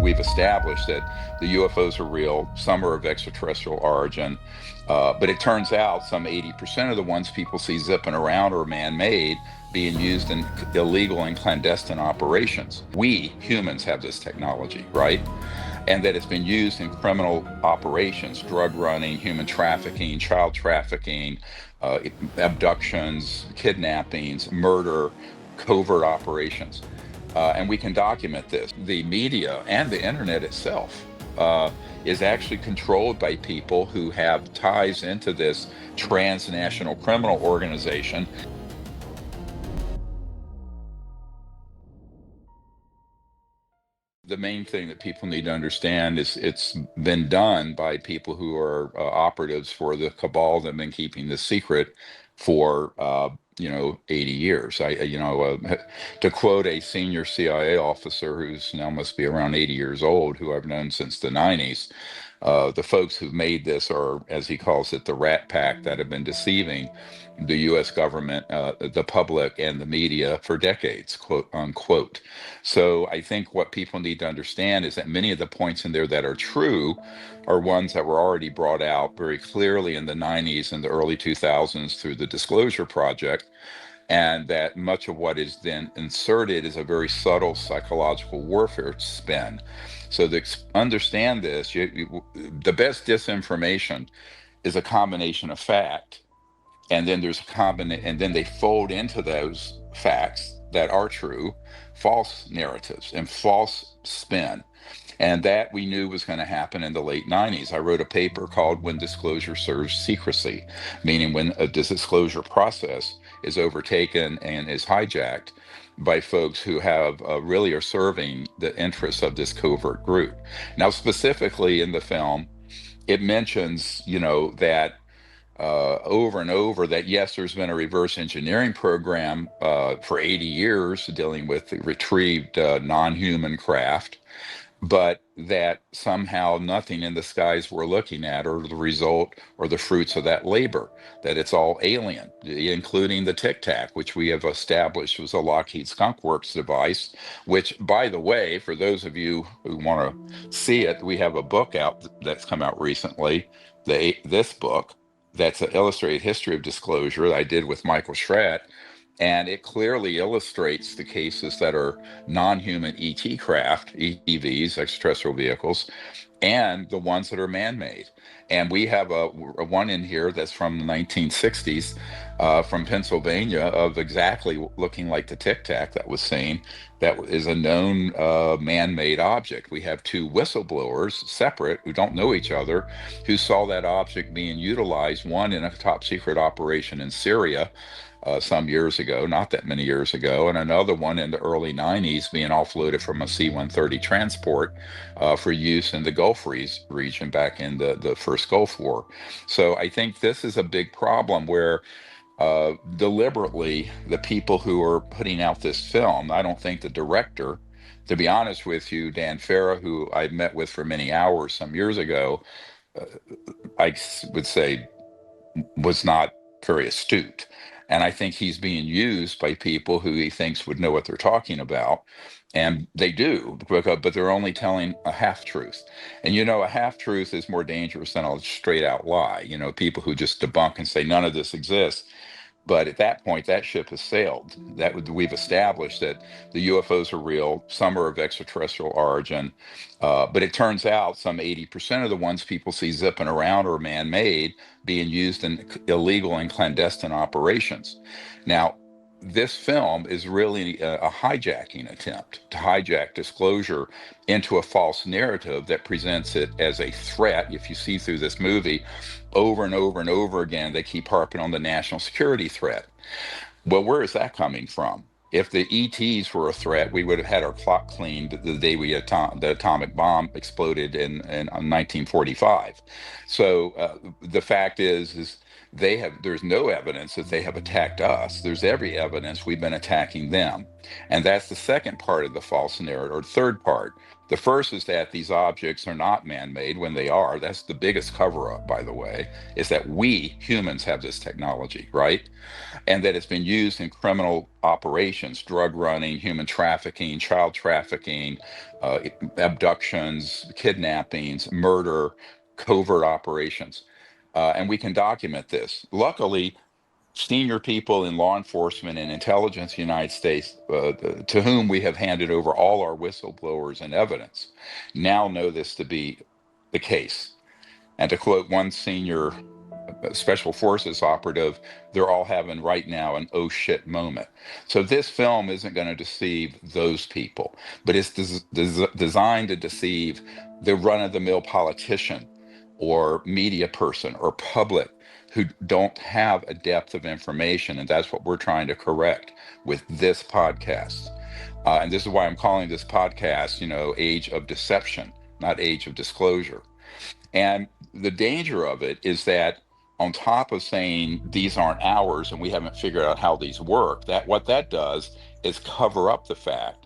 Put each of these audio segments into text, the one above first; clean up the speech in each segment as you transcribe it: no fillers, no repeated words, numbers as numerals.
we've established that the UFOs are real, some are of extraterrestrial origin, but it turns out some 80% of the ones people see zipping around are man-made, being used in illegal and clandestine operations. We humans have this technology, right? And that it's been used in criminal operations, drug running, human trafficking, child trafficking, uh, abductions, kidnappings, murder, covert operations. And we can document this. The media and the internet itself is actually controlled by people who have ties into this transnational criminal organization. The main thing that people need to understand is it's been done by people who are operatives for the cabal that have been keeping this secret for 80 years. To quote a senior CIA officer who's now must be around 80 years old, who I've known since the 90s, the folks who've made this are, as he calls it, the rat pack that have been deceiving the U.S. government, the public, and the media for decades, quote unquote. So I think what people need to understand is that many of the points in there that are true are ones that were already brought out very clearly in the 90s and the early 2000s through the Disclosure Project, and that much of what is then inserted is a very subtle psychological warfare spin. So to understand this, the best disinformation is a combination of fact, and then and then they fold into those facts that are true false narratives and false spin. And that we knew was going to happen in the late 90s. I wrote a paper called When Disclosure Serves Secrecy, meaning when a disclosure process is overtaken and is hijacked by folks who have really are serving the interests of this covert group. Now, specifically in the film, it mentions, that over and over that yes, there's been a reverse engineering program for 80 years dealing with the retrieved non-human craft, but that somehow nothing in the skies we're looking at are the result or the fruits of that labor, that it's all alien, including the Tic Tac, which we have established was a Lockheed Skunk Works device, which, by the way, for those of you who want to see it, we have a book out that's come out recently, this book, that's an illustrated history of disclosure that I did with Michael Schratt, and it clearly illustrates the cases that are non-human ET craft, ETVs, extraterrestrial vehicles, and the ones that are man-made. And we have a one in here that's from the 1960s from Pennsylvania of exactly looking like the Tic Tac that was seen. That is a known man-made object. We have two whistleblowers, separate, who don't know each other, who saw that object being utilized, one in a top secret operation in Syria some years ago, not that many years ago, and another one in the early 90s being offloaded from a C-130 transport for use in the Gulf region back in the first Gulf War. So I think this is a big problem where deliberately the people who are putting out this film, I don't think the director, to be honest with you, Dan Farah, who I met with for many hours some years ago, uh, would say was not very astute. And I think he's being used by people who he thinks would know what they're talking about. And they do, but they're only telling a half truth. And a half truth is more dangerous than a straight out lie. People who just debunk and say none of this exists. But at that point, that ship has sailed. We've established that the UFOs are real. Some are of extraterrestrial origin, but it turns out some 80% of the ones people see zipping around are man-made, being used in illegal and clandestine operations. Now, this film is really a hijacking attempt to hijack disclosure into a false narrative that presents it as a threat. If you see through this movie, over and over and over again, they keep harping on the national security threat. Well, where is that coming from? If the ETs were a threat, we would have had our clock cleaned the day the atomic bomb exploded in 1945. So the fact is there's no evidence that they have attacked us. There's every evidence we've been attacking them. And that's the second part of the false narrative, or third part. The first is that these objects are not man-made when they are. That's the biggest cover-up, by the way, is that we humans have this technology, right? And that it's been used in criminal operations, drug running, human trafficking, child trafficking, uh, abductions, kidnappings, murder, covert operations. And we can document this. Luckily, senior people in law enforcement and intelligence in the United States, to whom we have handed over all our whistleblowers and evidence, now know this to be the case. And to quote one senior special forces operative, they're all having right now an oh shit moment. So this film isn't going to deceive those people, but it's designed to deceive the run-of-the-mill politician or media person or public who don't have a depth of information, and that's what we're trying to correct with this podcast. And this is why I'm calling this podcast, Age of Deception, not Age of Disclosure. And the danger of it is that on top of saying these aren't ours and we haven't figured out how these work, that what that does is cover up the fact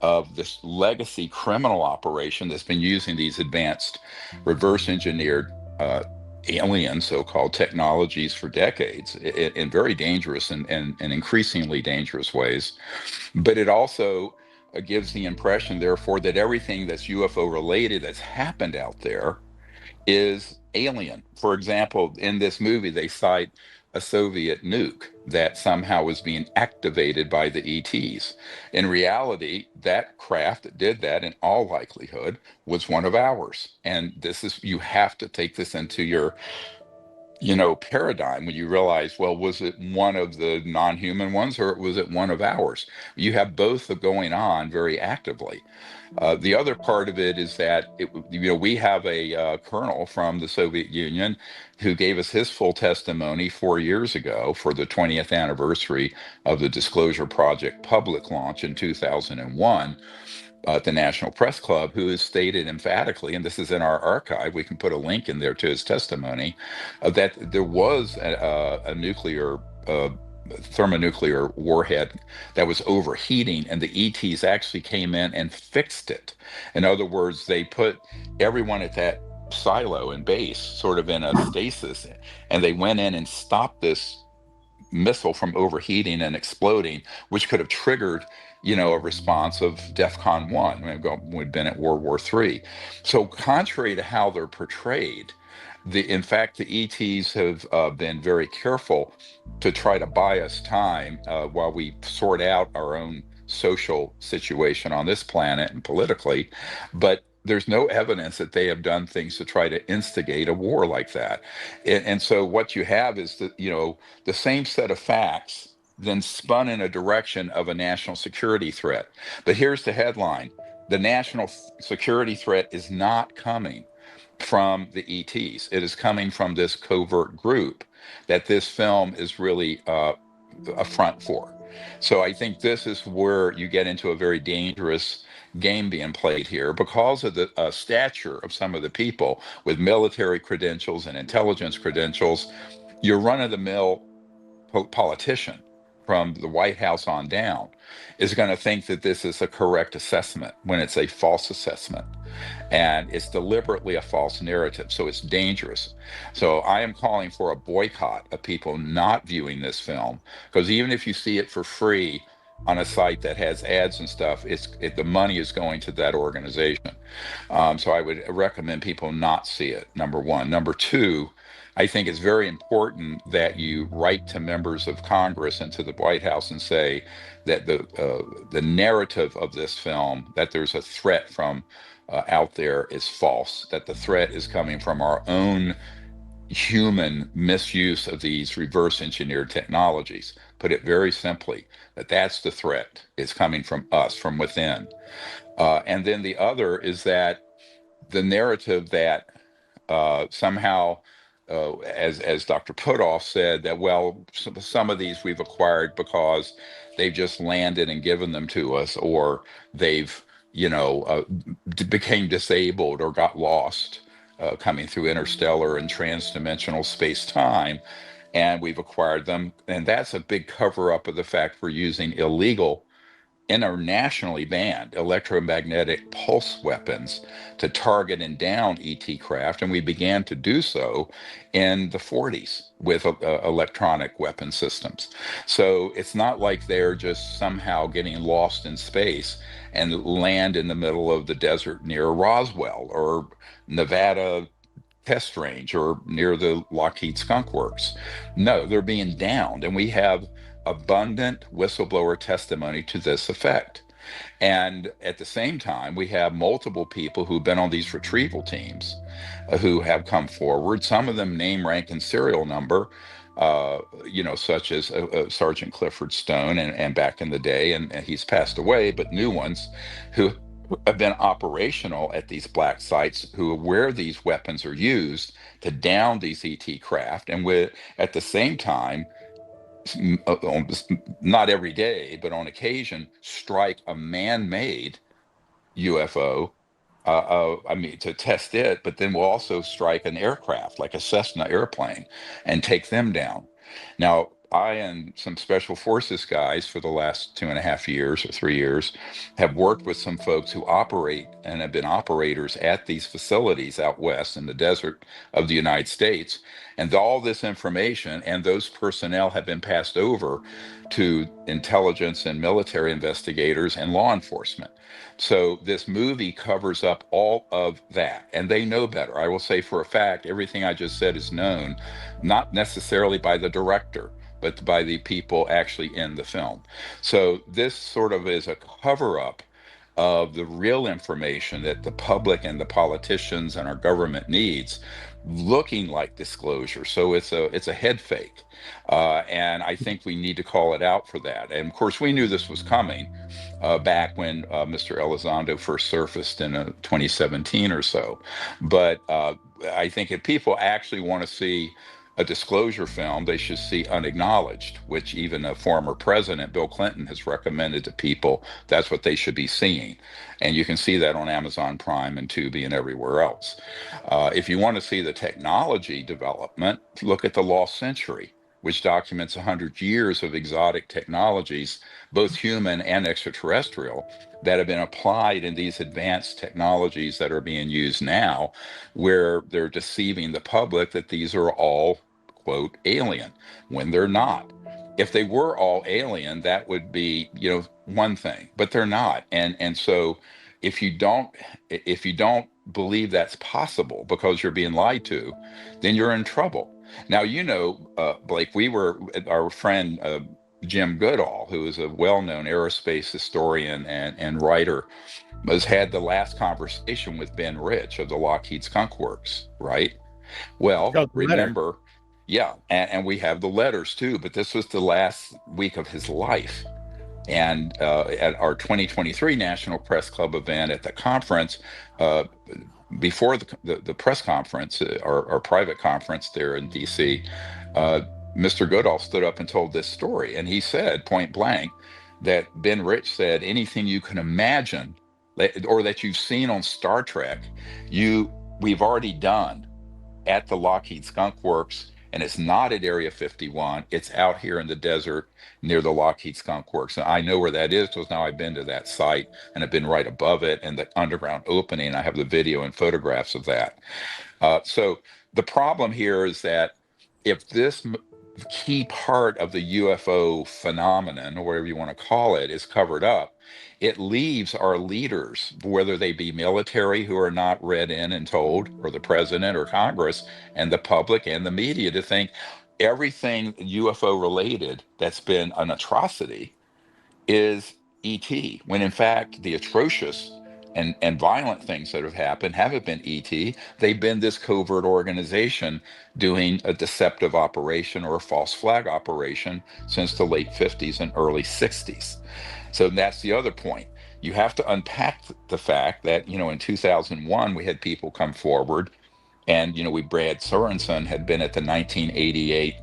of this legacy criminal operation that's been using these advanced reverse engineered alien so-called technologies for decades in very dangerous and increasingly dangerous ways. But it also gives the impression, therefore, that everything that's UFO related that's happened out there is alien. For example, in this movie, they cite a Soviet nuke that somehow was being activated by the ETs. In reality, that craft that did that, in all likelihood, was one of ours. And this is, you have to take this into your paradigm when you realize, well, was it one of the non-human ones or was it one of ours? You have both going on very actively. The other part of it is that we have a colonel from the Soviet Union who gave us his full testimony 4 years ago for the 20th anniversary of the Disclosure Project public launch in 2001 at the National Press Club, who has stated emphatically, and this is in our archive, we can put a link in there to his testimony, that there was a nuclear thermonuclear warhead that was overheating, and the ETs actually came in and fixed it. In other words, they put everyone at that silo and base sort of in a stasis, and they went in and stopped this missile from overheating and exploding, which could have triggered, a response of DEFCON 1. We'd been at World War III. So contrary to how they're portrayed, in fact, the ETs have been very careful to try to buy us time while we sort out our own social situation on this planet and politically. But there's no evidence that they have done things to try to instigate a war like that. And so what you have is that, the same set of facts then spun in a direction of a national security threat. But here's the headline: the national security threat is not coming from the ETs. It is coming from this covert group that this film is really a front for. So I think this is where you get into a very dangerous game being played here because of the stature of some of the people with military credentials and intelligence credentials. Your run-of-the-mill politician from the White House on down is going to think that this is a correct assessment when it's a false assessment. And it's deliberately a false narrative. So it's dangerous. So I am calling for a boycott of people not viewing this film, because even if you see it for free on a site that has ads and stuff, the money is going to that organization. So I would recommend people not see it, number one. Number two, I think it's very important that you write to members of Congress and to the White House and say that the narrative of this film, that there's a threat from out there, is false, that the threat is coming from our own human misuse of these reverse engineered technologies. Put it very simply, that's the threat. It's coming from us, from within. And then the other is that the narrative that somehow, as Dr. Putoff said, that, well, some of these we've acquired because they've just landed and given them to us, or they've, became disabled or got lost coming through interstellar and transdimensional space-time, and we've acquired them. And that's a big cover-up of the fact we're using illegal internationally banned electromagnetic pulse weapons to target and down ET craft, and we began to do so in the 40s with electronic weapon systems. So it's not like they're just somehow getting lost in space and land in the middle of the desert near Roswell or Nevada test range or near the Lockheed Skunk Works. No, they're being downed, and we have abundant whistleblower testimony to this effect. And at the same time, we have multiple people who've been on these retrieval teams who have come forward, some of them name, rank, and serial number. Such as Sergeant Clifford Stone, and back in the day, and he's passed away, but new ones who have been operational at these black sites, who are where these weapons are used to down these ET craft, and with at the same time, not every day, but on occasion, strike a man-made UFO. I mean, to test it, but then we'll also strike an aircraft like a Cessna airplane and take them down. Now, I and some special forces guys for the last 2.5 years or 3 years have worked with some folks who operate and have been operators at these facilities out west in the desert of the United States. And all this information and those personnel have been passed over to intelligence and military investigators and law enforcement. So this movie covers up all of that, and they know better. I will say for a fact, everything I just said is known, not necessarily by the director, but by the people actually in the film. So this sort of is a cover up of the real information that the public and the politicians and our government needs, looking like disclosure. So it's a head fake, and I think we need to call it out for that. And of course, we knew this was coming back when Mr. Elizondo first surfaced in 2017 or so. But I think if people actually want to see a disclosure film, they should see Unacknowledged, which even a former president, Bill Clinton, has recommended to people. That's what they should be seeing. And you can see that on Amazon Prime and Tubi and everywhere else. If you want to see the technology development, look at The Lost Century, which documents 100 years of exotic technologies, both human and extraterrestrial, that have been applied in these advanced technologies that are being used now, where they're deceiving the public that these are all, quote, alien, when they're not. If they were all alien, that would be, one thing, but they're not. And so if you don't if you don't believe that's possible because you're being lied to, then you're in trouble. Now, Blake, we were our friend Jim Goodall, who is a well-known aerospace historian and writer, has had the last conversation with Ben Rich of the Lockheed Skunk Works, right? Well, Oh, the letter. remember, yeah, and we have the letters too, but this was the last week of his life. And at our 2023 National Press Club event at the conference, uh, before the press conference, our private conference there in DC, uh, Mr. Goodall stood up and told this story. And he said point blank that Ben Rich said anything you can imagine or that you've seen on Star Trek, we've already done at the Lockheed Skunk Works, and it's not at Area 51. It's out here in the desert near the Lockheed Skunk Works. And I know where that is because now I've been to that site and I've been right above it and the underground opening. I have the video and photographs of that. So the problem here is that if this key part of the UFO phenomenon, or whatever you want to call it, is covered up, it leaves our leaders, whether they be military who are not read in and told, or the president or Congress, and the public and the media, to think everything UFO related that's been an atrocity is ET, when in fact the atrocious and violent things that have happened haven't been ET. They've been this covert organization doing a deceptive operation or a false flag operation since the late 50s and early 60s. So that's the other point. You have to unpack the fact that, in 2001, we had people come forward and, Brad Sorensen had been at the 1988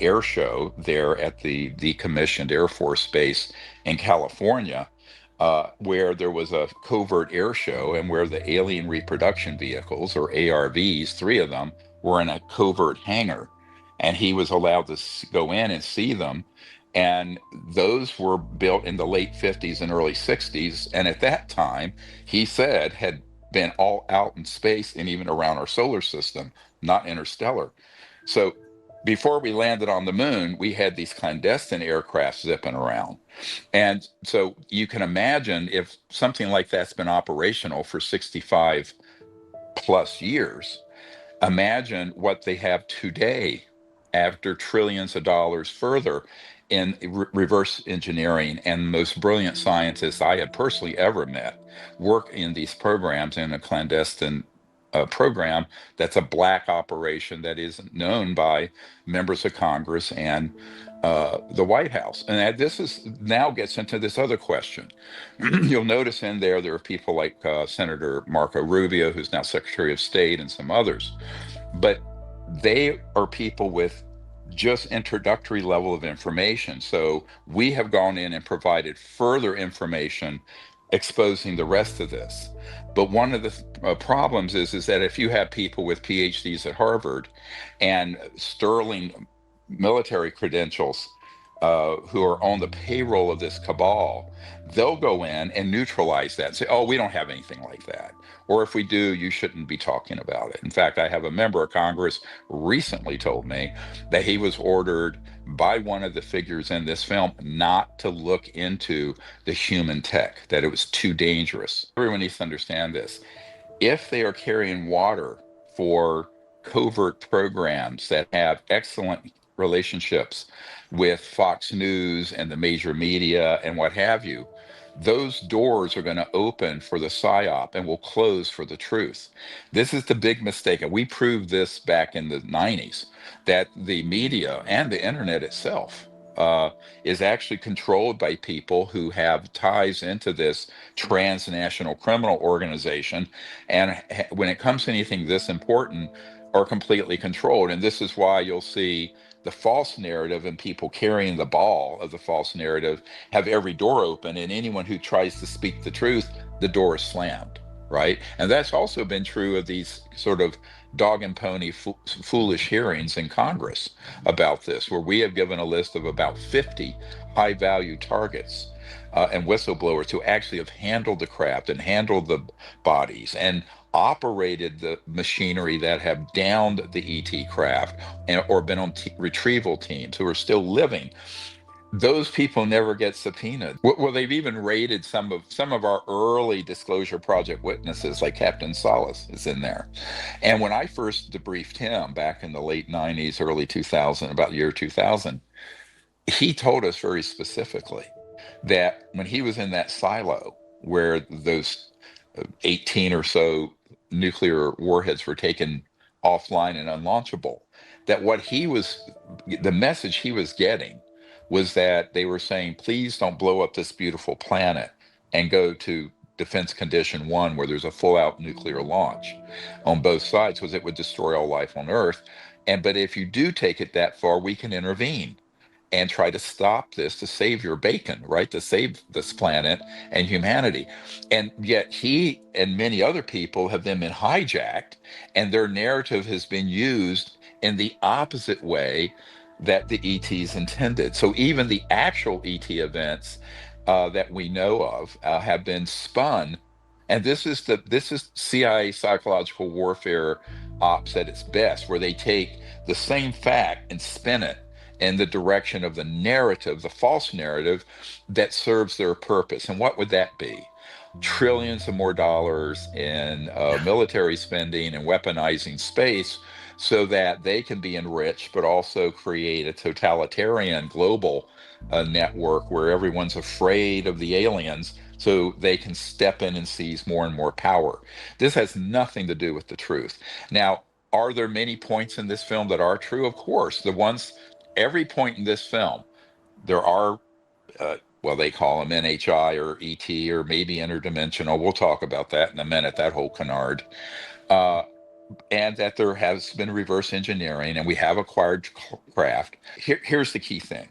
air show there at the decommissioned Air Force Base in California, where there was a covert air show and where the alien reproduction vehicles, or ARVs, three of them, were in a covert hangar. And he was allowed to go in and see them. And those were built in the late 50s and early 60s. And at that time, he said, had been all out in space and even around our solar system, not interstellar. So before we landed on the moon, we had these clandestine aircraft zipping around. And so you can imagine if something like that's been operational for 65 plus years, imagine what they have today after trillions of dollars further in reverse engineering. And the most brilliant scientists I have personally ever met work in these programs in a clandestine program that's a black operation that isn't known by members of Congress and the White House. And this is now gets into this other question. You'll notice in there are people like Senator Marco Rubio, who's now Secretary of State, and some others, but they are people with just introductory level of information. So we have gone in and provided further information exposing the rest of this. But one of the problems is that if you have people with PhDs at Harvard and sterling military credentials who are on the payroll of this cabal, they'll go in and neutralize that and say, oh, we don't have anything like that. Or if we do, you shouldn't be talking about it. In fact, I have a member of Congress recently told me that he was ordered by one of the figures in this film not to look into the human tech, that it was too dangerous. Everyone needs to understand this. If they are carrying water for covert programs that have excellent relationships with Fox News and the major media and what have you, those doors are going to open for the psyop and will close for the truth. This is the big mistake. And we proved this back in the 90s, that the media and the internet itself is actually controlled by people who have ties into this transnational criminal organization. And when it comes to anything this important, are completely controlled. And this is why you'll see the false narrative and people carrying the ball of the false narrative have every door open, and anyone who tries to speak the truth, the door is slammed, right? And that's also been true of these sort of dog and pony foolish hearings in Congress about this, where we have given a list of about 50 high value targets and whistleblowers who actually have handled the craft and handled the bodies and operated the machinery that have downed the ET craft or been on retrieval teams who are still living. Those people never get subpoenaed. Well, they've even raided some of our early disclosure project witnesses, like Captain Solace is in there. And when I first debriefed him back in the late 90s, early 2000, about the year 2000, he told us very specifically that when he was in that silo where those 18 or so nuclear warheads were taken offline and unlaunchable, that the message he was getting was that they were saying, please don't blow up this beautiful planet and go to defense condition one where there's a full out nuclear launch on both sides, because it would destroy all life on Earth. But if you do take it that far, we can intervene and try to stop this, to save your bacon, right? To save this planet and humanity. And yet he and many other people have then been hijacked, and their narrative has been used in the opposite way that the ETs intended. So even the actual ET events that we know of have been spun. And this is CIA psychological warfare ops at its best, where they take the same fact and spin it in the direction of the narrative, the false narrative that serves their purpose. And what would that be? Trillions of more dollars in military spending and weaponizing space so that they can be enriched, but also create a totalitarian global network where everyone's afraid of the aliens so they can step in and seize more and more power. This has nothing to do with the truth. Now, are there many points in this film that are true? Of course. Every point in this film, there are, well, they call them NHI or ET or maybe interdimensional. We'll talk about that in a minute, that whole canard. Uh, and that there has been reverse engineering and we have acquired craft. Here's the key thing,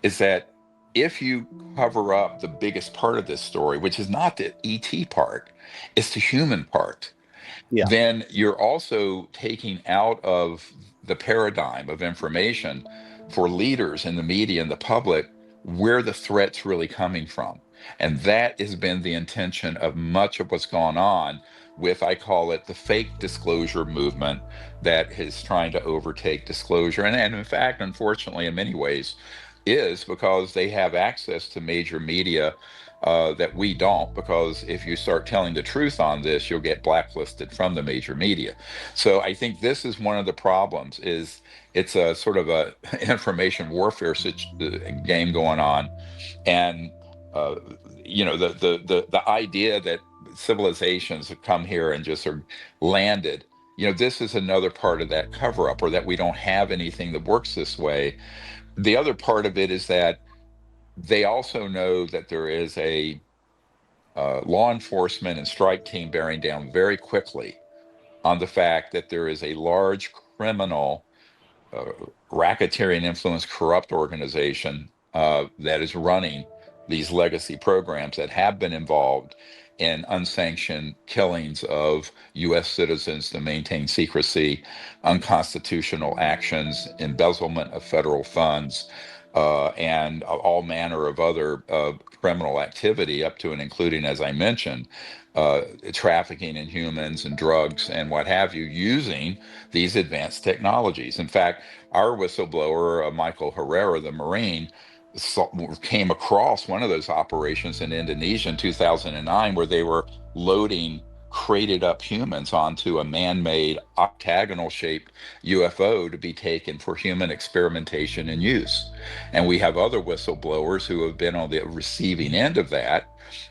is that if you cover up the biggest part of this story, which is not the ET part, it's the human part, Yeah. then you're also taking out of the paradigm of information for leaders in the media and the public where the threat's really coming from. And that has been the intention of much of what's gone on with, I call it the fake disclosure movement that is trying to overtake disclosure. And in fact, unfortunately, in many ways, is because they have access to major media that we don't, because if you start telling the truth on this, you'll get blacklisted from the major media. So I think this is one of the problems, is it's a sort of a information warfare game going on. And uh, the idea that civilizations have come here and just are landed, this is another part of that cover up, or that we don't have anything that works this way. The other part of it is that they also know that there is a law enforcement and strike team bearing down very quickly on the fact that there is a large criminal, uh, racketeering influence, corrupt organization that is running these legacy programs that have been involved in unsanctioned killings of U.S. citizens to maintain secrecy, unconstitutional actions, embezzlement of federal funds, and all manner of other criminal activity, up to and including, as I mentioned, trafficking in humans and drugs and what have you, using these advanced technologies. In fact, our whistleblower, Michael Herrera, the Marine, came across one of those operations in Indonesia in 2009, where they were loading crated up humans onto a man-made octagonal shaped UFO to be taken for human experimentation and use. And we have other whistleblowers who have been on the receiving end of that,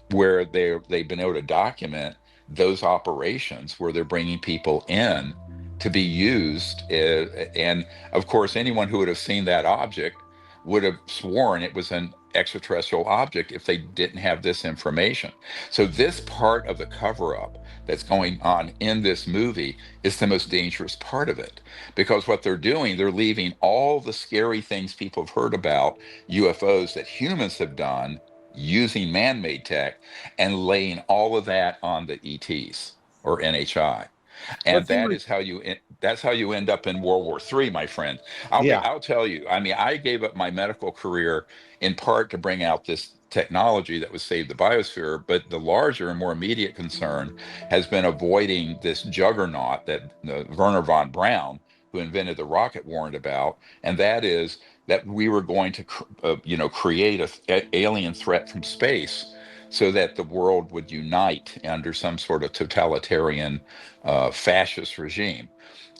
where they've been able to document those operations where they're bringing people in to be used. And of course, anyone who would have seen that object would have sworn it was an extraterrestrial object if they didn't have this information. So this part of the cover up that's going on in this movie is the most dangerous part of it, because what they're doing, they're leaving all the scary things people have heard about UFOs that humans have done using man-made tech, and laying all of that on the ETs or NHI. Well, it And seems that like, is how that's how you end up in World War III, my friend. yeah. I'll tell you, I mean, I gave up my medical career in part to bring out this technology that would save the biosphere, but the larger and more immediate concern has been avoiding this juggernaut that Werner von Braun, who invented the rocket, warned about. And that is that we were going to create a alien threat from space, so that the world would unite under some sort of totalitarian fascist regime.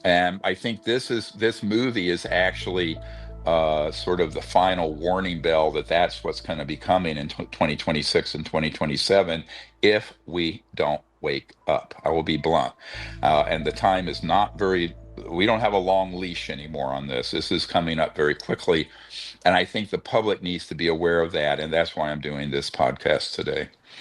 And I think this movie is actually sort of the final warning bell that that's what's going to be coming in 2026 and 2027 if we don't wake up. I will be blunt. And the time is not very, we don't have a long leash anymore on this. This is coming up very quickly. And I think the public needs to be aware of that. And that's why I'm doing this podcast today.